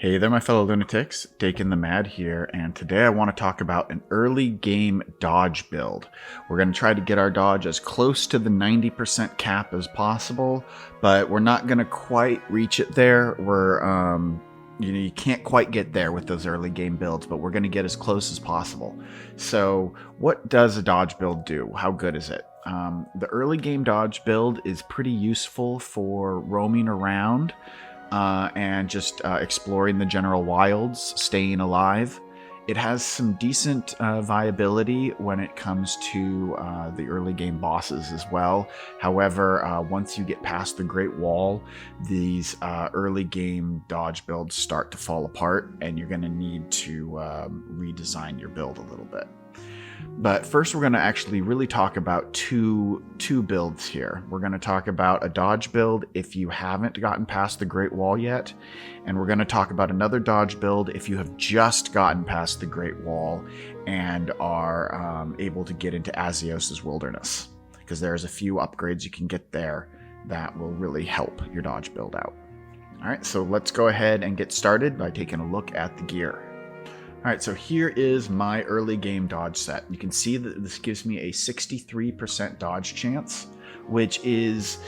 Hey there, my fellow lunatics. Dakon the Mad here, and today I want to talk about an early game dodge build. We're going to try to get our dodge as close to the 90% cap as possible, but we're not going to quite reach it there. You can't quite get there with those early game builds, but we're going to get as close as possible. So, what does a dodge build do? How good is it? The early game dodge build is pretty useful for roaming around. And just exploring the general wilds, staying alive. It has some decent viability when it comes to the early game bosses as well. However, once you get past the Great Wall, these early game dodge builds start to fall apart, and you're going to need to redesign your build a little bit. But first, we're going to actually really talk about two builds here. We're going to talk about a dodge build if you haven't gotten past the Great Wall yet, and we're going to talk about another dodge build if you have just gotten past the Great Wall and are able to get into Azios's Wilderness, because there's a few upgrades you can get there that will really help your dodge build out. All right, so let's go ahead and get started by taking a look at the gear. All right, so here is my early game dodge set. You can see that this gives me a 63% dodge chance, which is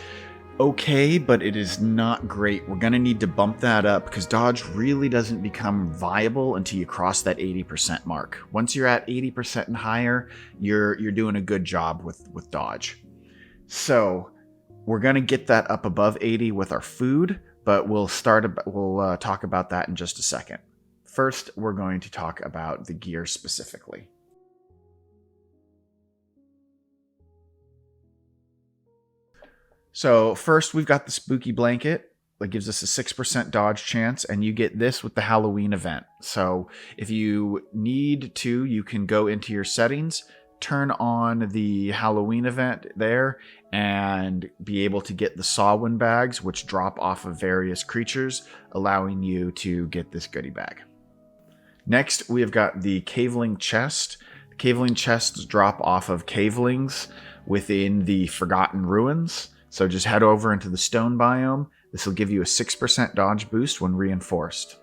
okay, but it is not great. We're going to need to bump that up because dodge really doesn't become viable until you cross that 80% mark. Once you're at 80% and higher, you're doing a good job with dodge. So we're going to get that up above 80 with our food, but we'll talk about that in just a second. First, we're going to talk about the gear specifically. So first, we've got the spooky blanket that gives us a 6% dodge chance, and you get this with the Halloween event. So if you need to, you can go into your settings, turn on the Halloween event there, and be able to get the Sawwind bags, which drop off of various creatures, allowing you to get this goodie bag. Next, we have got the Caveling chest. The Caveling chests drop off of Cavelings within the Forgotten Ruins. So just head over into the stone biome. This will give you a 6% dodge boost when reinforced.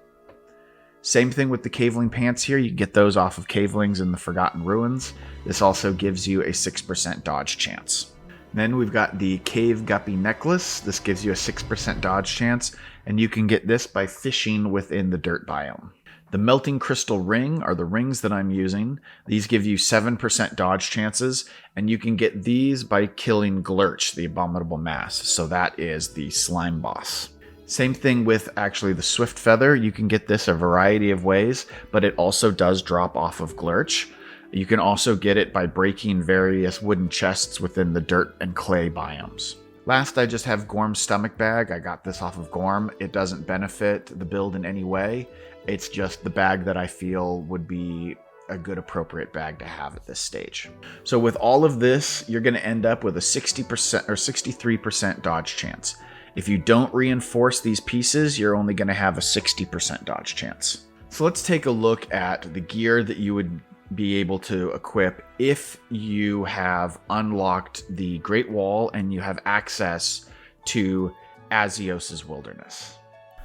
Same thing with the Caveling pants here. You can get those off of Cavelings in the Forgotten Ruins. This also gives you a 6% dodge chance. Then we've got the Cave Guppy necklace. This gives you a 6% dodge chance, and you can get this by fishing within the dirt biome. The Melting Crystal Ring are the rings that I'm using. These give you 7% dodge chances, and you can get these by killing Glurch, the Abominable Mass. So that is the slime boss. Same thing with actually the Swift Feather. You can get this a variety of ways, but it also does drop off of Glurch. You can also get it by breaking various wooden chests within the dirt and clay biomes. Last, I just have Gorm's stomach bag. I got this off of Gorm. It doesn't benefit the build in any way. It's just the bag that I feel would be a good appropriate bag to have at this stage. So with all of this, you're going to end up with a 60% or 63% dodge chance. If you don't reinforce these pieces, you're only going to have a 60% dodge chance. So let's take a look at the gear that you would be able to equip if you have unlocked the Great Wall and you have access to Azios's Wilderness.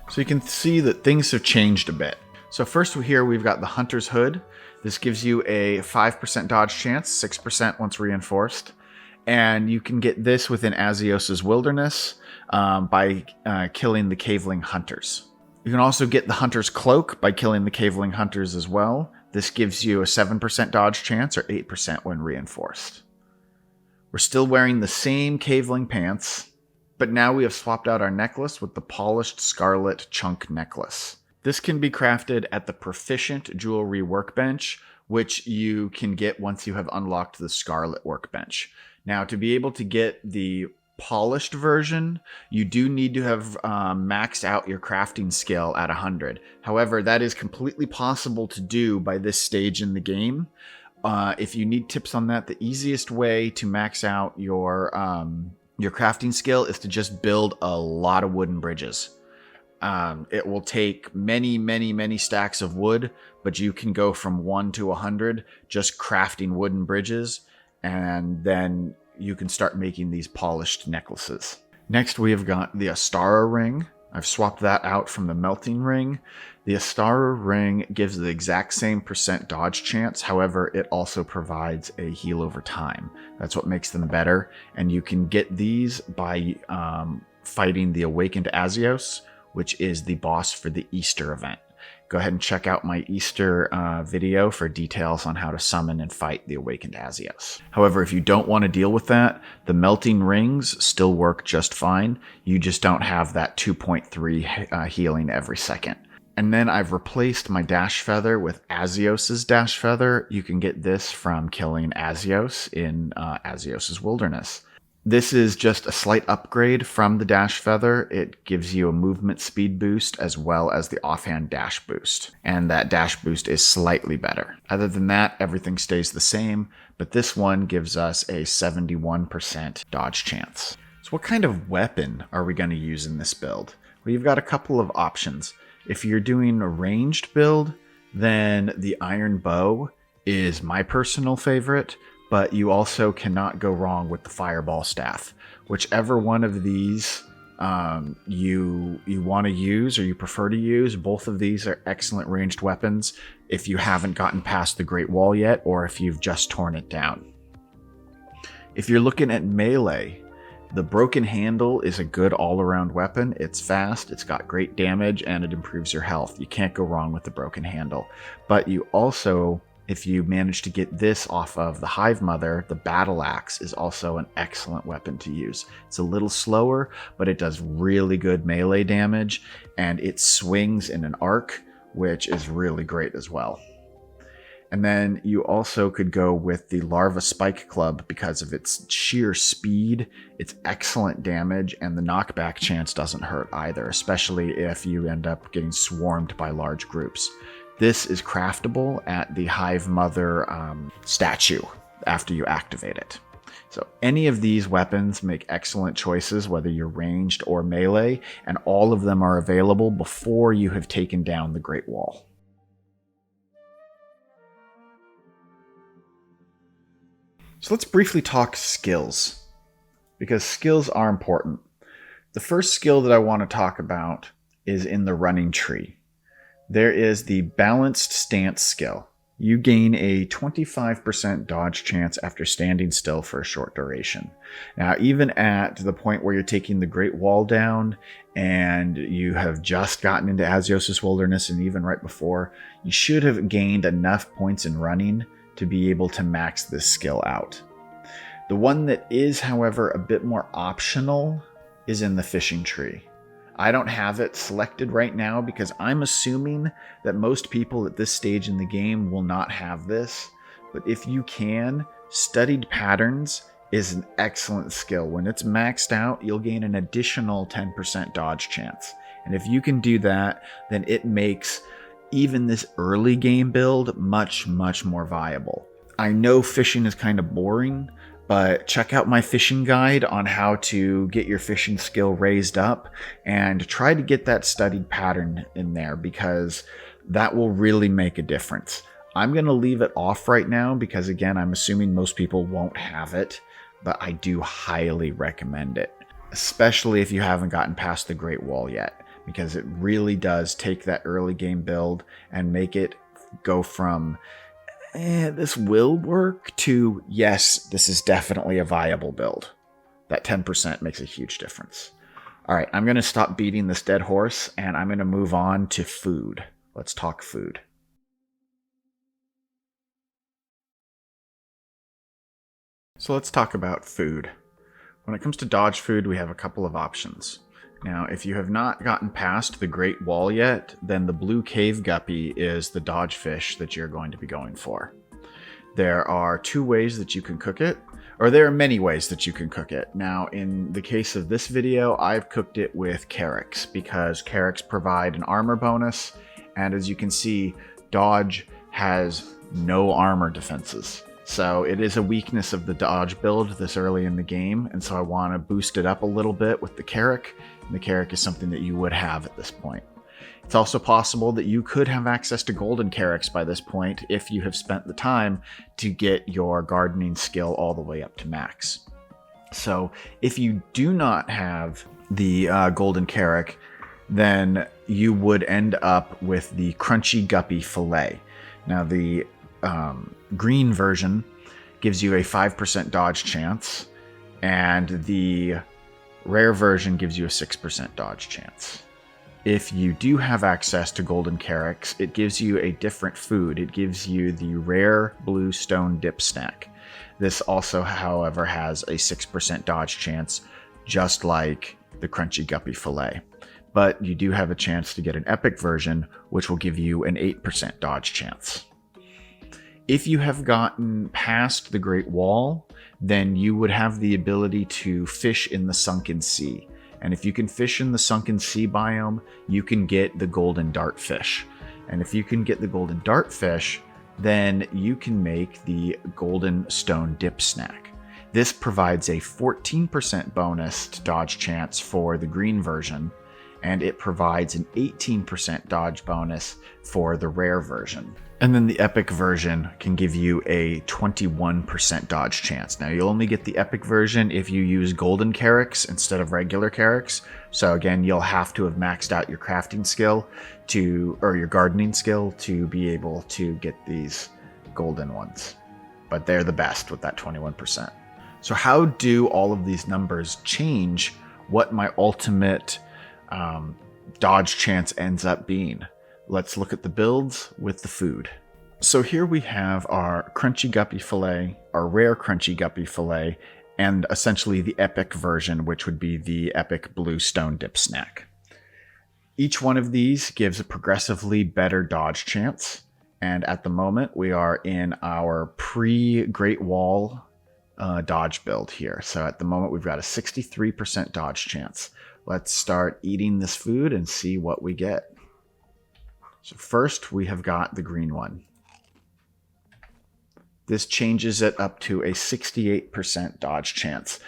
So you can see that things have changed a bit. So first here we've got the Hunter's Hood. This gives you a 5% dodge chance, 6% once reinforced. And you can get this within Azios's Wilderness by killing the Caveling Hunters. You can also get the Hunter's Cloak by killing the Caveling Hunters as well. This gives you a 7% dodge chance or 8% when reinforced. We're still wearing the same Caveling pants, but now we have swapped out our necklace with the Polished Scarlet Chunk Necklace. This can be crafted at the Proficient Jewelry Workbench, which you can get once you have unlocked the Scarlet Workbench. Now, to be able to get the polished version, you do need to have maxed out your crafting skill at 100. However, that is completely possible to do by this stage in the game. If you need tips on that, the easiest way to max out your crafting skill is to just build a lot of wooden bridges. It will take many stacks of wood, but you can go from 1 to 100 just crafting wooden bridges, and then you can start making these polished necklaces. Next, we have got the Astara ring. I've swapped that out from the melting ring. The Astara ring gives the exact same % dodge chance. However, it also provides a heal over time. That's what makes them better. And you can get these by fighting the Awakened Azios, which is the boss for the Easter event. Go ahead and check out my Easter video for details on how to summon and fight the Awakened Azios. However, if you don't want to deal with that, the melting rings still work just fine. You just don't have that 2.3 healing every second. And then I've replaced my Dash Feather with Azios's Dash Feather. You can get this from killing Azios in Azios's Wilderness. This is just a slight upgrade from the Dash Feather. It gives you a movement speed boost as well as the offhand dash boost. And that dash boost is slightly better. Other than that, everything stays the same, but this one gives us a 71% dodge chance. So what kind of weapon are we going to use in this build? Well, you've got a couple of options. If you're doing a ranged build, then the Iron Bow is my personal favorite. But you also cannot go wrong with the Fireball Staff. Whichever one of these you want to use or you prefer to use, both of these are excellent ranged weapons if you haven't gotten past the Great Wall yet or if you've just torn it down. If you're looking at melee, the Broken Handle is a good all-around weapon. It's fast, it's got great damage, and it improves your health. You can't go wrong with the Broken Handle. But you also, if you manage to get this off of the Hive Mother, the Battle Axe is also an excellent weapon to use. It's a little slower, but it does really good melee damage, and it swings in an arc, which is really great as well. And then you also could go with the Larva Spike Club because of its sheer speed, its excellent damage, and the knockback chance doesn't hurt either, especially if you end up getting swarmed by large groups. This is craftable at the Hive Mother statue after you activate it. So any of these weapons make excellent choices, whether you're ranged or melee, and all of them are available before you have taken down the Great Wall. So let's briefly talk skills, because skills are important. The first skill that I want to talk about is in the running tree. There is the balanced stance skill. You gain a 25% dodge chance after standing still for a short duration. Now, even at the point where you're taking the Great Wall down and you have just gotten into Azios's Wilderness and even right before, you should have gained enough points in running to be able to max this skill out. The one that is, however, a bit more optional is in the fishing tree. I don't have it selected right now because I'm assuming that most people at this stage in the game will not have this. But if you can, Studied Patterns is an excellent skill. When it's maxed out, you'll gain an additional 10% dodge chance. And if you can do that, then it makes even this early game build much, much more viable. I know fishing is kind of boring, but check out my fishing guide on how to get your fishing skill raised up and try to get that studied pattern in there because that will really make a difference. I'm going to leave it off right now because, again, I'm assuming most people won't have it, but I do highly recommend it, especially if you haven't gotten past the Great Wall yet, because it really does take that early game build and make it go from this will work to yes, this is definitely a viable build. That 10% makes a huge difference. All right, I'm going to stop beating this dead horse and I'm going to move on to food. Let's talk food. So let's talk about food. When it comes to dodge food, we have a couple of options. Now, if you have not gotten past the Great Wall yet, then the blue cave guppy is the dodge fish that you're going to be going for. There are two ways that you can cook it, or there are many ways that you can cook it. Now, in the case of this video, I've cooked it with carrots because carrots provide an armor bonus, and as you can see, dodge has no armor defenses. So it is a weakness of the dodge build this early in the game, and so I want to boost it up a little bit with the Carrack. And the Carrack is something that you would have at this point. It's also possible that you could have access to golden Carracks by this point if you have spent the time to get your gardening skill all the way up to max. So if you do not have the golden Carrack, then you would end up with the Crunchy Guppy Fillet. Now, the green version gives you a 5% dodge chance, and the rare version gives you a 6% dodge chance. If you do have access to golden carrots, it gives you a different food. It gives you the rare blue stone dip snack. This also, however, has a 6% dodge chance, just like the Crunchy Guppy Fillet. But you do have a chance to get an epic version, which will give you an 8% dodge chance. If you have gotten past the Great Wall, then you would have the ability to fish in the Sunken Sea. And if you can fish in the Sunken Sea biome, you can get the golden dartfish. And if you can get the golden dartfish, then you can make the golden stone dip snack. This provides a 14% bonus to dodge chance for the green version, and it provides an 18% dodge bonus for the rare version. And then the epic version can give you a 21% dodge chance. Now, you'll only get the epic version if you use golden carrots instead of regular carrots. So again, you'll have to have maxed out your crafting skill or your gardening skill to be able to get these golden ones. But they're the best with that 21%. So how do all of these numbers change what my ultimate dodge chance ends up being? Let's look at the builds with the food. So here we have our Crunchy Guppy Fillet, our rare Crunchy Guppy Fillet, and essentially the epic version, which would be the epic blue stone dip snack. Each one of these gives a progressively better dodge chance. And at the moment, we are in our pre-Great Wall dodge build here. So at the moment, we've got a 63% dodge chance. Let's start eating this food and see what we get. So first, we have got the green one. This changes it up to a 68% dodge chance.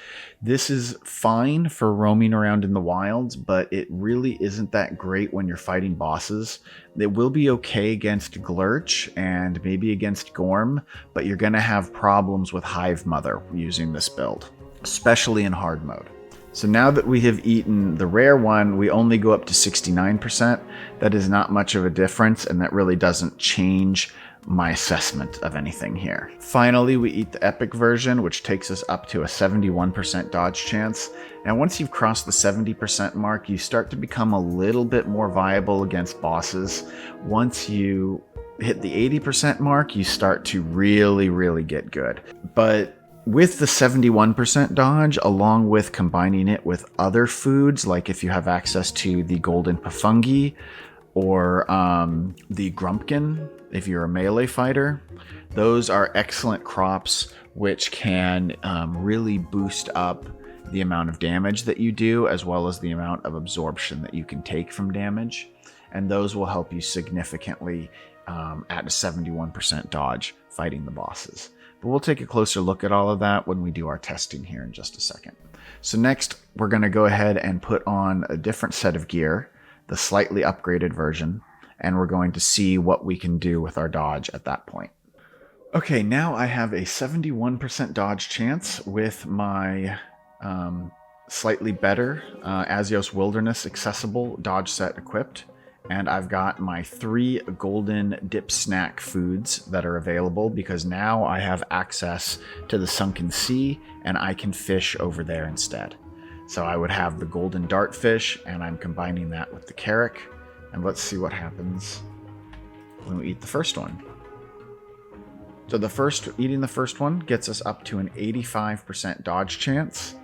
This is fine for roaming around in the wilds, but it really isn't that great when you're fighting bosses. It will be okay against Glurch and maybe against Gorm, but you're going to have problems with Hive Mother using this build, especially in hard mode. So now that we have eaten the rare one, we only go up to 69%. That is not much of a difference, and that really doesn't change my assessment of anything here. Finally, we eat the epic version, which takes us up to a 71% dodge chance. And once you've crossed the 70% mark, you start to become a little bit more viable against bosses. Once you hit the 80% mark, you start to really get good. But with the 71% dodge, along with combining it with other foods, like if you have access to the golden pafungi or the grumpkin, if you're a melee fighter, those are excellent crops which can really boost up the amount of damage that you do, as well as the amount of absorption that you can take from damage. And those will help you significantly at a 71% dodge fighting the bosses. But we'll take a closer look at all of that when we do our testing here in just a second. So next, we're going to go ahead and put on a different set of gear, the slightly upgraded version, and we're going to see what we can do with our dodge at that point. Okay, now I have a 71% dodge chance with my slightly better Azios Wilderness accessible dodge set equipped. And I've got my 3 golden dip snack foods that are available because now I have access to the Sunken Sea and I can fish over there instead. So I would have the golden dartfish and I'm combining that with the carrot. And let's see what happens when we eat the first one. So eating the first one gets us up to an 85% dodge chance.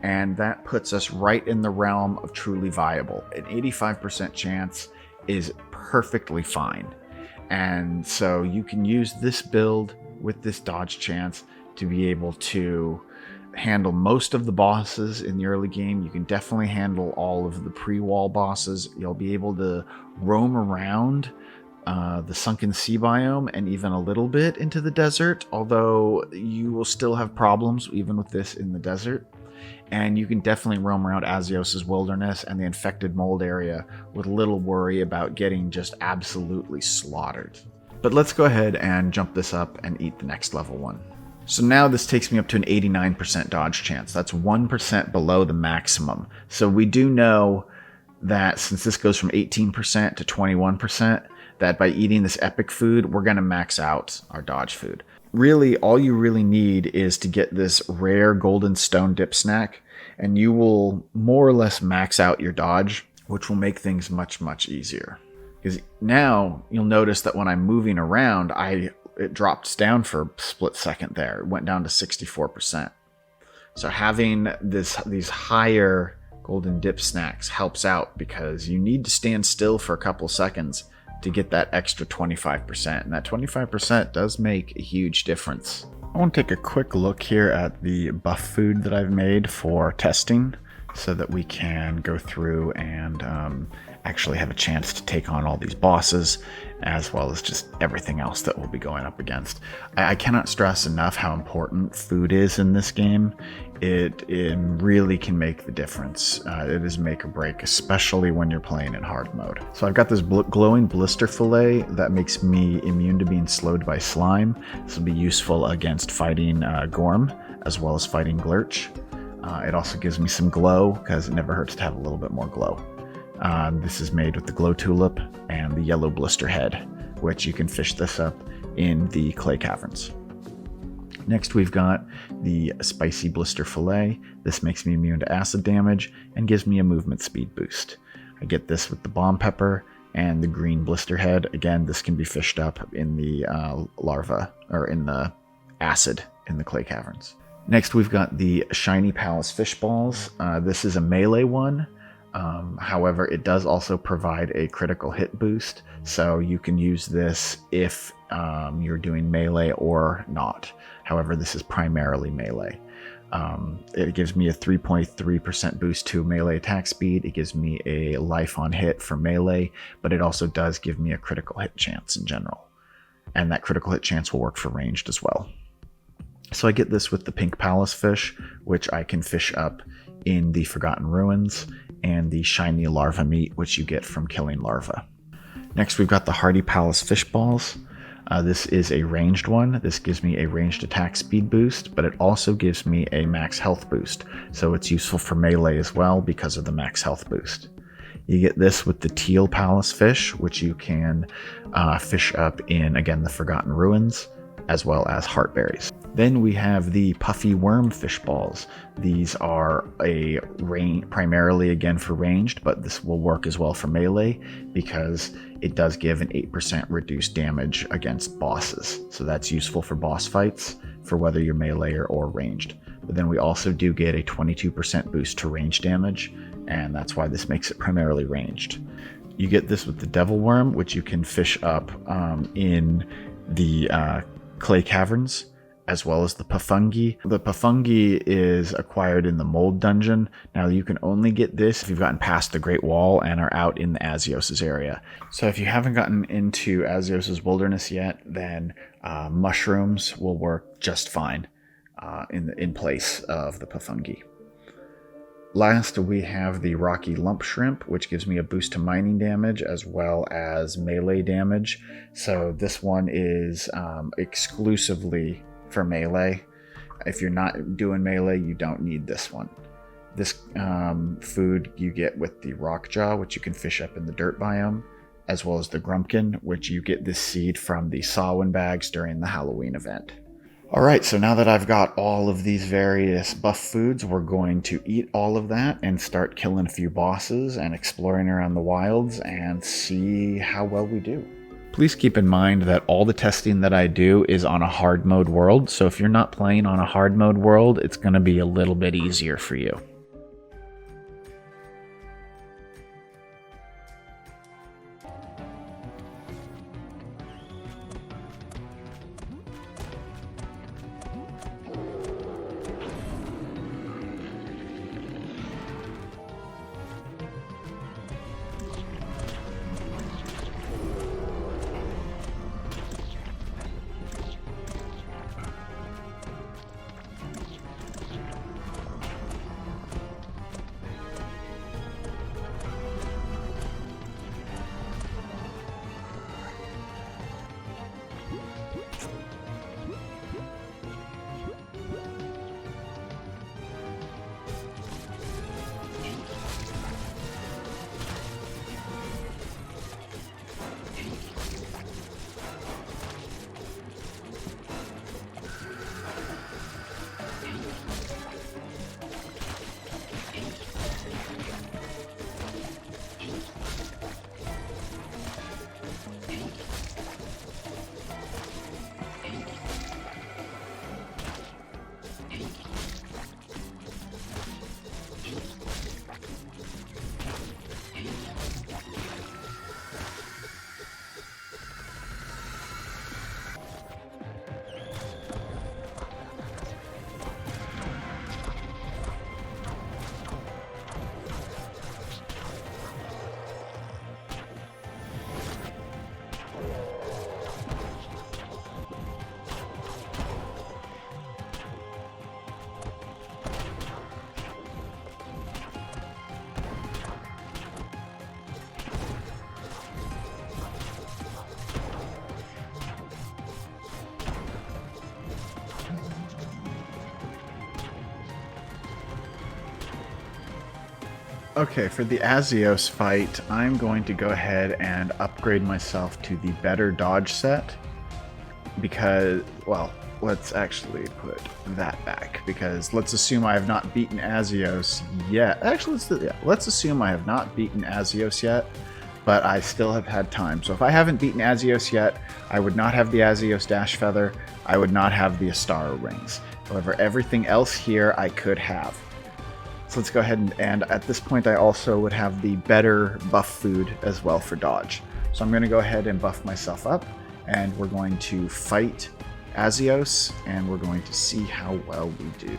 And that puts us right in the realm of truly viable. An 85% chance is perfectly fine. And so you can use this build with this dodge chance to be able to handle most of the bosses in the early game. You can definitely handle all of the pre-wall bosses. You'll be able to roam around the Sunken Sea biome and even a little bit into the desert, although you will still have problems even with this in the desert. And you can definitely roam around Azios' Wilderness and the infected mold area with little worry about getting just absolutely slaughtered. But let's go ahead and jump this up and eat the next level one. So now this takes me up to an 89% dodge chance. That's 1% below the maximum. So we do know that since this goes from 18% to 21%, that by eating this epic food, we're going to max out our dodge food. Really, all you really need is to get this rare golden stone dip snack, and you will more or less max out your dodge, which will make things much, much easier. Because now you'll notice that when I'm moving around, it drops down for a split second there. It went down to 64%. So having these higher golden dip snacks helps out because you need to stand still for a couple seconds to get that extra 25%. And that 25% does make a huge difference. I want to take a quick look here at the buff food that I've made for testing so that we can go through and actually have a chance to take on all these bosses, as well as just everything else that we'll be going up against. I cannot stress enough how important food is in this game. It really can make the difference. It is make or break, especially when you're playing in hard mode. So I've got this glowing blister fillet that makes me immune to being slowed by slime. This will be useful against fighting Gorm, as well as fighting Glurch. It also gives me some glow, because it never hurts to have a little bit more glow. This is made with the glow tulip and the yellow blister head, which you can fish this up in the clay caverns. Next, we've got the spicy blister fillet. This makes me immune to acid damage and gives me a movement speed boost. I get this with the bomb pepper and the green blister head. Again, this can be fished up in the larva, or in the acid in the clay caverns. Next, we've got the shiny palace fish balls. This is a melee one. However, it does also provide a critical hit boost, so you can use this if you're doing melee or not. However, this is primarily melee. It gives me a 3.3% boost to melee attack speed. It gives me a life on hit for melee, but it also does give me a critical hit chance in general. And that critical hit chance will work for ranged as well. So I get this with the pink palace fish, which I can fish up in the Forgotten Ruins, and the shiny larva meat, which you get from killing larvae. Next, we've got the hardy palace fish balls. This is a ranged one. This gives me a ranged attack speed boost, but it also gives me a max health boost. So it's useful for melee as well because of the max health boost. You get this with the teal palace fish, which you can fish up in, again, the Forgotten Ruins, as well as heartberries. Then we have the puffy worm fish balls. These are primarily again for ranged, but this will work as well for melee because it does give an 8% reduced damage against bosses. So that's useful for boss fights for whether you're melee or ranged. But then we also do get a 22% boost to range damage, and that's why this makes it primarily ranged. You get this with the devil worm, which you can fish up in the clay caverns, as well as the Pafungi. The Pafungi is acquired in the Mold Dungeon. Now you can only get this if you've gotten past the Great Wall and are out in the Azios' area. So if you haven't gotten into Azios' wilderness yet, then mushrooms will work just fine in place of the Pafungi. Last, we have the Rocky Lump Shrimp, which gives me a boost to mining damage as well as melee damage. So this one is exclusively for melee. If you're not doing melee, you don't need this one. This food you get with the Rockjaw, which you can fish up in the dirt biome, as well as the Grumpkin, which you get this seed from the Samhain bags during the Halloween event. Alright, so now that I've got all of these various buff foods, we're going to eat all of that and start killing a few bosses and exploring around the wilds and see how well we do. Please keep in mind that all the testing that I do is on a hard mode world, so if you're not playing on a hard mode world, it's going to be a little bit easier for you. Okay, for the Azios fight, I'm going to go ahead and upgrade myself to the better dodge set because, well, let's actually put that back because let's assume I have not beaten Azios yet. Actually, let's assume I have not beaten Azios yet, but I still have had time. So if I haven't beaten Azios yet, I would not have the Azios Dash Feather. I would not have the Astaro Rings. However, everything else here I could have. So let's go ahead and at this point I also would have the better buff food as well for dodge. So I'm going to go ahead and buff myself up, and we're going to fight Azios, and we're going to see how well we do.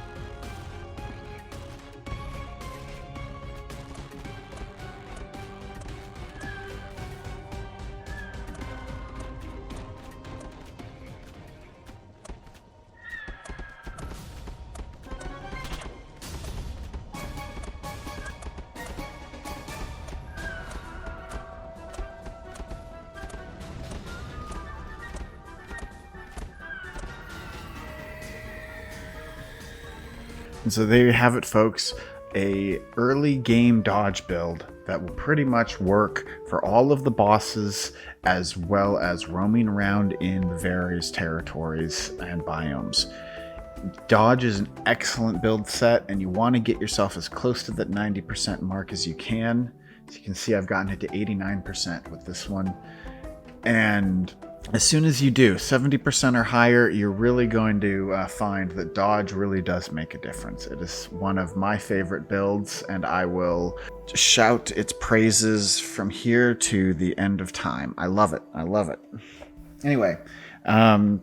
And so there you have it, folks. A early game dodge build that will pretty much work for all of the bosses, as well as roaming around in the various territories and biomes. Dodge is an excellent build set, and you want to get yourself as close to that 90% mark as you can. As you can see, I've gotten it to 89% with this one. And as soon as you do 70% or higher, you're really going to find that dodge really does make a difference. It is one of my favorite builds, and I will shout its praises from here to the end of time. I love it. I love it. Anyway, I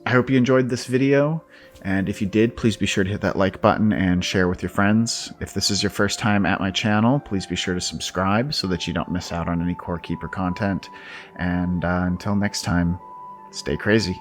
hope you enjoyed this video. And if you did, please be sure to hit that like button and share with your friends. If this is your first time at my channel, please be sure to subscribe so that you don't miss out on any Core Keeper content. And until next time, stay crazy.